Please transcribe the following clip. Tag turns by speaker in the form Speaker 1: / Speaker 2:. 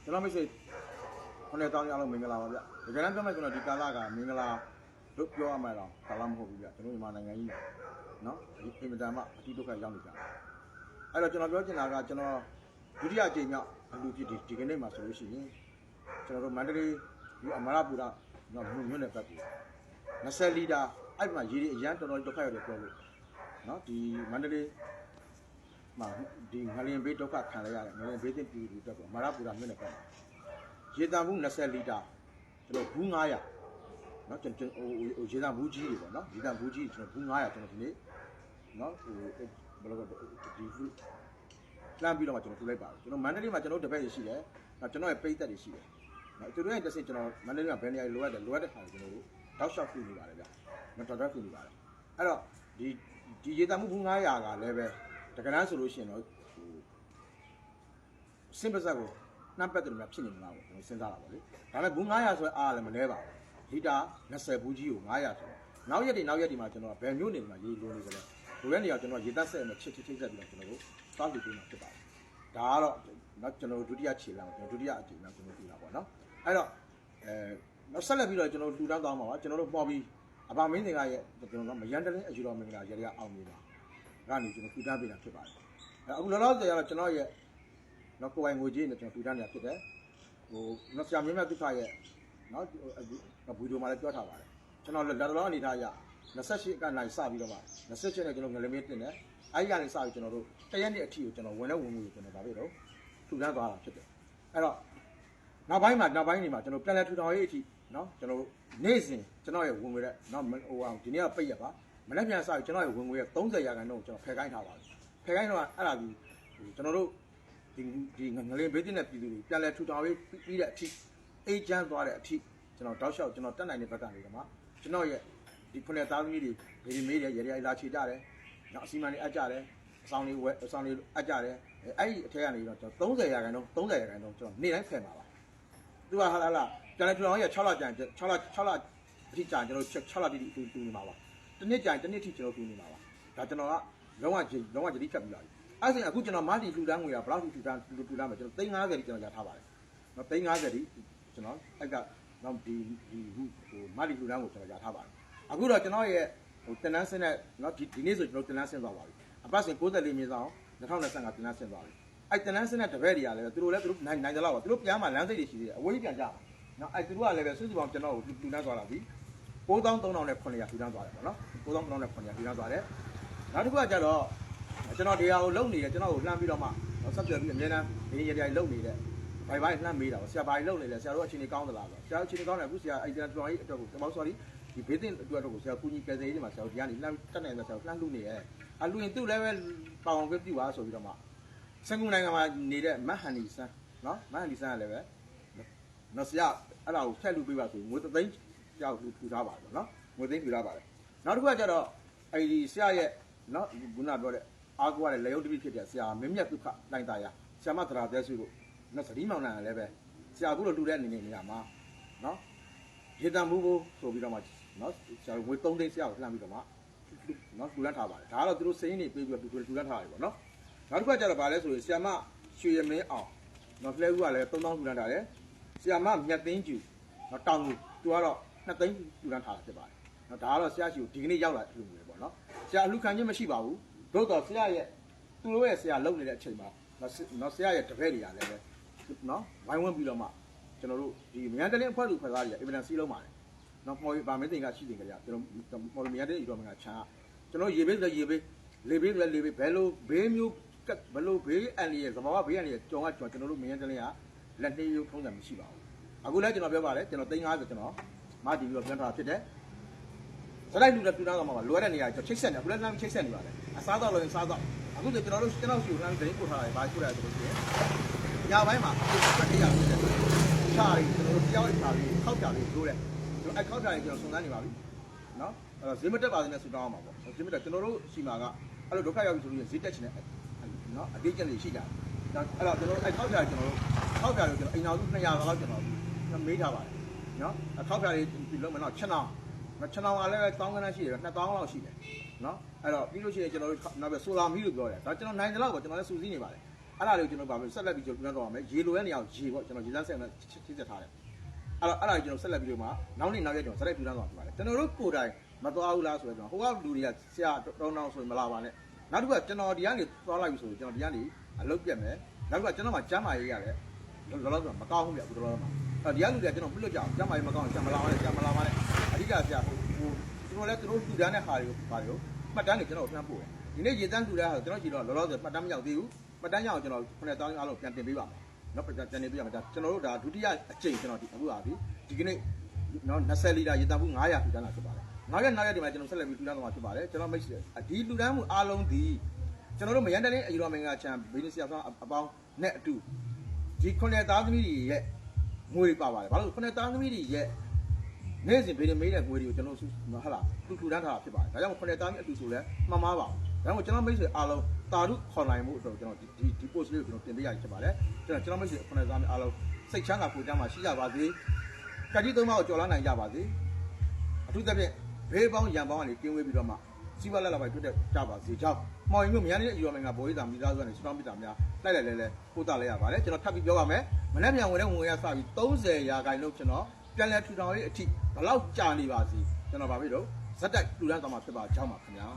Speaker 1: ကျွန်တော်မိတ်ဆွေ9,000ရအောင်မင်္ဂလာပါဗျ။ဒီကနေ့ပြောမယ်ကျွန်တော်ဒီကာလကမင်္ဂလာတို့ပြောရမှာတော့ကာလမဟုတ်ဘူးဗျ။ကျွန်တော်မြန်မာနိုင်ငံကြီးနော်ဒီအင်မတန်မှအတိဒုက္ခရောက်နေကြတယ်။အဲ့တော့ကျွန်တော်ပြောချင်တာကကျွန်တော်ဒုတိယအကြိမ်မြောက်အလူဖြစ်ဒီကနေ့မှာဆိုလို့ရှိရင်ကျွန်တော်တို့မန္တလေးဒီအမရပူရနော်မြို့နယ်ဘက်ကို20လီတာအဲ့မှာရေအရန်တော်တော်ဒုက္ခရောက်တယ်ပြောလို့နော်ဒီမန္တလေးမှာဒီငလင်ဘေးဒုက္ခခံရရတယ်ငလင်ဘေးတင်ပြည်သူတက်ပေါ့အမရပူရမြို့နယ်ဘက်မှာရေတံမှု20လီတာကျွန်တော်ဘူး900နော်ကျွန်တော်ဟိုရေတံဘူးကြီးတွေပေါ့နော်ရေတံဘူးကြီးကျွန်တော်ဘူး900ကျွန်တော်ဒီနေ့နော်ဟိုဘယ်လိုဒီလမ်းပြီးတော့မှကျွန်တော်ထူလိုက်ပါတယ်ကျွန်တော်မန္တလေးမှာကျွန်တော်တပည့်ရရှိတယ်နော်ကျွန်တော်ရဲ့ပိတ်သက်တွေရှိတယ်နော်သူတို့ရဲ့တစ်စင်ကျွန်တော်မန္တလေးမှာဘယ်နေရာလိုအပ်တယ်ခါကျွန်တော်တို့တောက်လျှောက်ပြနေပါတယ်ဗျမတော်တော့ပြနေပါတယ်အဲ့တော့ဒီရေတံမှုဘူး900ကလည်းပဲတကယ်တမ်းဆိုလို့ရှိရင်တော့ဟိုစင်ပါဇက်ကိုနှပ်ပတ်တယ်များဖြစ်နေမလားပေါ့ကျွန်တော်စဉ်းစားတာပေါ့လေဒါပေမဲ့ဘူး900ဆိုရင်အားလည်းမလဲပါဘူးလီတာ20ဘူးကြီးကို900ဆိုတော့နောက်ရက်ဒီမှာကျွန်တော်ဘယ်မျိုးနေမှာရေလိုနေကြလဲဘယ်နေရာကျွန်တော်ရေတက်ဆက်မှာချစ်ဆက်ပြီးတော့ကျွန်တော်တို့တောက်ပြီးပေးမှာဖြစ်ပါတယ်ဒါကတော့နောက်ကျွန်တော်ဒုတိယခြေလမ်းကျွန်တော်ဒုတိယအကြိမ်မှာကျွန်တော်ပြတာပေါ့နော်အဲ့တော့နောက်ဆက်လက်ပြီးတော့ကျွန်တော်လှူဒန်းသွားမှာပါကျွန်တော်တို့ပေါ်ပြီးအပါမင်းတွေကရဲ့ကျွန်တော်မရန်တလင်းအယူတော်မင်္ဂလာရေတွေကအောင်နေတာကနေကျွန်တော်လှူဒန်းပေးတာဖြစ်ပါတယ်အခုလောလောဆယ်ကတော့ကျွန်တော်ရဲ့နော်ကိုယ်ပိုင်ငွေကြေးနဲ့ကျွန်တော်လှူဒန်းနေတာဖြစ်တယ်ဟိုနော်ဆရာမင်းမြတ်ဒုက္ခရဲ့နော်ဗီဒီယိုမှာလည်းပြောထားပါတယ်ကျွန်တော်လက်တော်အနေထားရ28ကနိုင်စပြီးတော့မှ27နဲ့ကျွန်တော်ငလမင်းတင်တယ်အဲ့ဒီကနေစပြီးကျွန်တော်တို့တရက်နေ့အထိကိုကျွန်တော်ဝင်တဲ့ဝင်မှုကိုကျွန်တော်ဒါပဲတော့ထူထမ်းသွားတာဖြစ်တယ်အဲ့တော့နောက်ပိုင်းနေမှာကျွန်တော်ပြန်လဲထူထောင်ရေးအထိနော်ကျွန်တော်နေ့စဉ်ကျွန်တော်ရဲ့ဝင်ငွေတဲ့နော်ဟိုအောင်ဒီနေ့ကပိတ်ရပါမနေ့ပြန်စပြီးကျွန်တော်ရဲ့ဝင်ငွေရဲ့30%ကျွန်တော်ဖယ်ခိုင်းထားပါတယ်ဖယ်ခိုင်းတော့အဲ့ဒါကြီးကျွန်တော်တို့ဒီငလင်ဘေးတင်တဲ့ပြည်သူတွေပြန်လဲထူထောင်ရေးပြီးတဲ့အထိအေဂျင့်သွားတဲ့အထိကျွန်တော်တောက်လျှောက်ကျွန်တော်တက်နိုင်တဲ့ဘက်ကနေတော့မှကျွန်တော်ရဲ့ဒီခုနှစ်သားသမီးတွေဗီဒီမေးတယ်ရေလာချေကြတယ်နောက်အစီမံတွေအပ်ကြတယ်အဆောင်တွေအပ်ကြတယ်အဲ့ဒီအထက်ကနေတော့ကျွန်တော်30%ကျွန်တော်နေ့တိုင်းဖယ်မှာပါသူကဟာလာကျွန်တော်ကျွန်တော်ရဲ့6လကြာ6လအထိကြာကျွန်တော်6လတိတိတူနေမှာပါတစ်နှစ်ကြာတစ်နှစ်ထိကျွန်တော်တူနေမှာပါဒါကျွန်တော်ကလုံးဝကြတိဖြတ်ပြီးလာပြီအဲ့ဒါအခုကျွန်တော်မာတီလှူဒန်းငွေကဘယ်လောက်လှူဒန်းမယ်ကျွန်တော်350တိကျွန်တော်ရထားပါတယ်နော်350တိကျွန်တော်အဲ့ကနောက်ဒီဟိုမာတီလှူဒန်းကိုကျွန်တော်ရထားပါတယ်အခုတော့ကျွန်တော်ရဲ့ဟိုတင်နန်းဆင်းတဲ့နော်ဒီနေ့ဆိုကျွန်တော်တင်နန်းဆင်းသွားပါပြီအပတ်စဉ်64မြေဆောင်2025တင်နန်းဆင်းသွားပြီအဲ့တင်နန်းဆင်းတဲ့တပည့်တွေကလည်းသူတို့နိုင်တယ်လို့ပါသူတို့ပြန်မှလမ်းစိတ်တွေရှိသေးတယ်အဝေးပြန်ကြပါနော်အဲ့သူတို့ကလည်းပဲစုစုပေါင်းကျွန်တော်ကိုလှူဒန်းသွားတာပြီ93,900လှူဒန်းသွားတယ်ပေါ့နော်93,900လှူဒန်းသွားတယ်နောက်တစ်ခုကကျတော့ကျွန်တော်တရားကိုလုံနေတယ်ကျွန်တော်ကိုလှမ်းပြီးတော့မှဆက်သွယ်ပြီးအများနဲ့နေရလုံနေတဲ့ဘိုင်လှမ်းမေးတာပေါ့ဆရာဘာကြီးလုံနေလဲဆရာတို့အချိန်ကြီးကောင်းသလားဆိုဆရာအချိန်ကြီးကောင်းတယ်အခုဆရာအဲ့ကျွန်တော်ကြီးအတွက်ကိုကျွန်တော် sorry ဒီဘေးတင်အတွက်တော့ကိုဆရာကူညီကယ်ဆယ်ရေးမှာဆရာတို့ဒီကနေလှမ်းတက်နိုင်တဲ့ဆရာလှမ်းလူနေရဲ့အလူရင်သူ့လည်းပဲပေါအောင်ပြပြပါဆိုပြီးတော့မှစင်ကူနိုင်ငံမှာနေတဲ့မဟန်နီဆန်းနော်မဟန်နီဆန်းကလည်းပဲနော်ဆရာအဲ့ဒါကိုဖက်လူပေးပါဆိုငွေ3သိန်းကြောက်ထူထားပါတယ်နော်ငွေသိန်းထူထားပါတယ်နောက်တစ်ခုကကျတော့အဲ့ဒီဆရာရဲ့နော်ခုနပြောတဲ့အားကိုးရတဲ့လေယုတ်တပိဖြစ်တဲ့ဆရာမင်းမြတ်ဒုက္ခနိုင်တာရဆရာမသရာတဲဆွေတို့နော်သတိမောင်နှံလည်းပဲဆရာအခုလိုလှူတဲ့အနေနဲ့နေရာမှာနော်ရေတံမှုကိုဆိုပြီးတော့မှနော်ဆရာငွေ3သိန်းဆရာကိုလှမ်းပြီးတော့မှနော်လှူလန်းထားပါတယ်ဒါကတော့သူတို့စိင်းနေပေးပြီးတော့လှူလန်းထားရတယ်ပေါ့နော်နောက်တစ်ခါကျတော့ဗာလဲဆိုရင်ဆရာမရွှေရမင်းအောင်နော်ဖလဲဦးကလည်း3000လှူလန်းထားတယ်ဆရာမမြတ်သိန်းကျူနော်တောင်သူသူကတော့2သိန်းလှူလန်းထားတာဖြစ်ပါတယ်နော်ဒါကတော့ဆရာရှိကိုဒီကနေ့ရောက်လာလှူနေတယ်ပေါ့နော်ဆရာအလှူခံခြင်းမရှိပါဘူးသို့တော်ဆရာရဲ့သူတို့ရဲ့ဆရာလုံနေတဲ့အချိန်မှာနော်ဆရာရဲ့တပည့်တွေကလည်းပဲနော်ဝိုင်းဝန်းပြီးတော့မှကျွန်တော်တို့ဒီမြန်တလင်းအဖွဲ့သူဖွဲ့သားတွေက evidence စီးလုံးပါတယ်နော်ပေါ်ဗာမင်းတင်ကရှိတယ်ကြကြကျွန်တော်ပေါ်မြန်တဲ့ဤတော်မင်္ဂချာကျွန်တော်ရေဘေးလေဘေးဘယ်လိုဘေးမျိုးဘယ်လိုဘေးအန်လီရဲ့သဘာဝဘေးအန်လီရဲ့ကြော်ကျွန်တော်တို့မြန်တလင်းကလက်နှေးရုပ်ထုံးတယ်မရှိပါဘူးအခုလည်းကျွန်တော်ပြောပါတယ်ကျွန်တော်350ကျွန်တော်မာတီပြီးတော့ပြန်ထားတာဖြစ်တယ်စလိုက်လူတွေပြထားတော့မှာလိုရတဲ့နေရာကျွန်တော်ချိတ်ဆက်နေအခုလည်းလမ်းချိတ်ဆက်နေပါတယ်အစားတော့လို့စားတော့အခုဆိုကျွန်တော်ရှိကိုလမ်းတိုင်းပို့ထားတယ်ဘာရှိလဲဆိုလို့ရှိရင်ညပိုင်းမှာတက်ရရတယ်ခြားရီကျွန်တော်တို့ပြောင်းရတာလေးခောက်ကြလေးလို့တဲ့ကျွန်တော်ခောက်ကြလေးကျွန်တော်စုံစမ်းနေပါပြီနော်ဈေးမတက်ပါသေးနဲ့ဆူတောင်းအောင်ပါပေါ့ဈေးမတက်ကျွန်တော်တို့ရှိမှာကအဲ့လိုဒုက္ခရောက်ပြီဆိုလို့ဈေးတက်ချင်တဲ့နော်အတိတ်ကျလေးရှိကြတယ်အဲ့တော့ကျွန်တော်ခောက်ကြလေးကျွန်တော်အိမ်တော်စု200လောက်ကျွန်တော်မေးထားပါတယ်နော်ခောက်ကြလေးဒီလုံးမတော့ချက်နောင်ကလည်း1000ခန်းရှိတယ်2000လောက်ရှိတယ်နော်အဲ့တော့ပြီးလို့ရှိရင်ကျွန်တော်တို့နောက်ပဲဆိုလာမီလို့ပြောတယ်ဒါကျွန်တော်နိုင်တယ်လောက်ပေါ့ကျွန်တော်လည်းစူးစီးနေပါတယ် အဲ့ဒါလေးကိုကျွန်တော်ဗာပြီးဆက်လက်ပြီးကျွန်တော်ပြောတော့မယ်ရေလိုရဲ့နေရာကိုရေပေါ့ကျွန်တော်ရေစမ်းဆက်နဲ့ချိတ်ထားတယ်အဲ့ဒါကျွန်တော်ဆက်လက်ပြီးတော့မှနောက်နေ့နောက်ရက်ကျွန်တော်စရိုက်ပြူတန်းသွားပြပါတယ်ကျွန်တော်တို့ကိုယ်တိုင်မသွားဘူးလားဆိုတော့ဟိုကလူတွေကဆရာတောင်းတောင်းဆိုရင်မလာပါနဲ့နောက်တစ်ခုကကျွန်တော်ဒီကနေသွားလိုက်ပြီဆိုရင်ကျွန်တော်ဒီကနေအလုပ်ပြတ်မယ်နောက်တစ်ခုကကျွန်တော်မှကျမ်းမာရေးရတယ်လောလောဆယ်မကောင်းဘူးဗျအခုလောလောမှာဒီကလူတွေကကျွန်တော်ပြလွတ်ကြအောင်ကျမ်းမာရေးမကောင်းဆရာမလာပါနဲ့ဆရာမလာပါနဲ့အဓိကဆရာဟိုကျွန်တော်လည်းသူတို့လူတန်းတဲ့ဟာတွေကိုပါတယ်မှတ်တမ်းတွေကျွန်တော်လှမ်းပို့တယ်ဒီနေ့ရေတန်းလူတဲ့ဟာကျွန်တော်ကြည့်တော့လောလောဆယ်မှတ်တမ်းမရောက်သေးဘူးမှတ်တမ်းရအောင်ကျွန်တော်9000အားလုံးပြန်တင်ပေးပါမယ်နော်ပြန်တင်ပေးရမယ်ဒါကျွန်တော်တို့ဒါဒုတိယအကြိမ်ကျွန်တော်ဒီအခုပါပြီဒီကနေ့နော်20လီတာရေတန်းဘူး900ထူတန်းလာဖြစ်ပါတယ်နောက်ရက်ဒီမှာကျွန်တော်ဆက်လက်ပြီးထူတန်းသွားမှာဖြစ်ပါတယ်ကျွန်တော်မိတ်ဆွေဒီလူတန်းမှုအားလုံးဒီကျွန်တော်တို့မရန်တဲ့အေရောမင်္ဂလာချန်ဘီနစ်ဆရာဆောင်အပေါင်းနဲ့အတူဒီ9သားသမီးတွေရဲ့ငွေပါပါတယ်ဘာလို့9သားသမီးတွေရဲ့နေ့စဉ်ဘီနစ်မေးတဲ့ငွေတွေကိုကျွန်တော်ဟုတ်လားထူတန်းထားတာဖြစ်ပါတယ်ဒါကြောင့်9သားသမီးအတူဆိုလဲမှန်ပါပါဒါကြောင့်ကျွန်တော်မိတ်ဆွေအားလုံးတာရုခွန်နိုင်မှုအတွက်ကျွန်တော်ဒီ post လေးကိုကျွန်တော်တင်ပေးရဖြစ်ပါတယ်ကျွန်တော်မိတ်ဆွေ9သားသမီးအားလုံးစိတ်ချမ်းသာကိုကြမ်းမှရှိကြပါစေကတိသုံးပါးကိုကြော်လာနိုင်ကြပါစေအထူးသဖြင့်ဘေးပေါင်းရံပေါင်းကနေကင်းဝေးပြီးတော့မှစီးပွားလက်လာပိုင်းတွေ့တဲ့ကြပါစေကြောင်းမောင်ရင်မျိုးမြန်နေတဲ့ယူရောမင်္ဂဘော်ရိတာမိသားစုကနေစတောင်းပစ်တာများလိုက်လိုက်လဲပို့တာလဲရပါတယ်ကျွန်တော်ထပ်ပြီးပြောပါမယ်မနေ့ပြန်ဝင်တဲ့ဝင်ရစပြီး30ရာခိုင်နှုန်းကျွန်တော်ပြန်လဲထူထောင်ရေးအထိဘယ်လောက်ကြာနေပါစီကျွန်တော်ဗာပြီတော့ဇက်တိုက်တူတန်းသွားမှာဖြစ်ပါကြောင်းပါခင်ဗျာ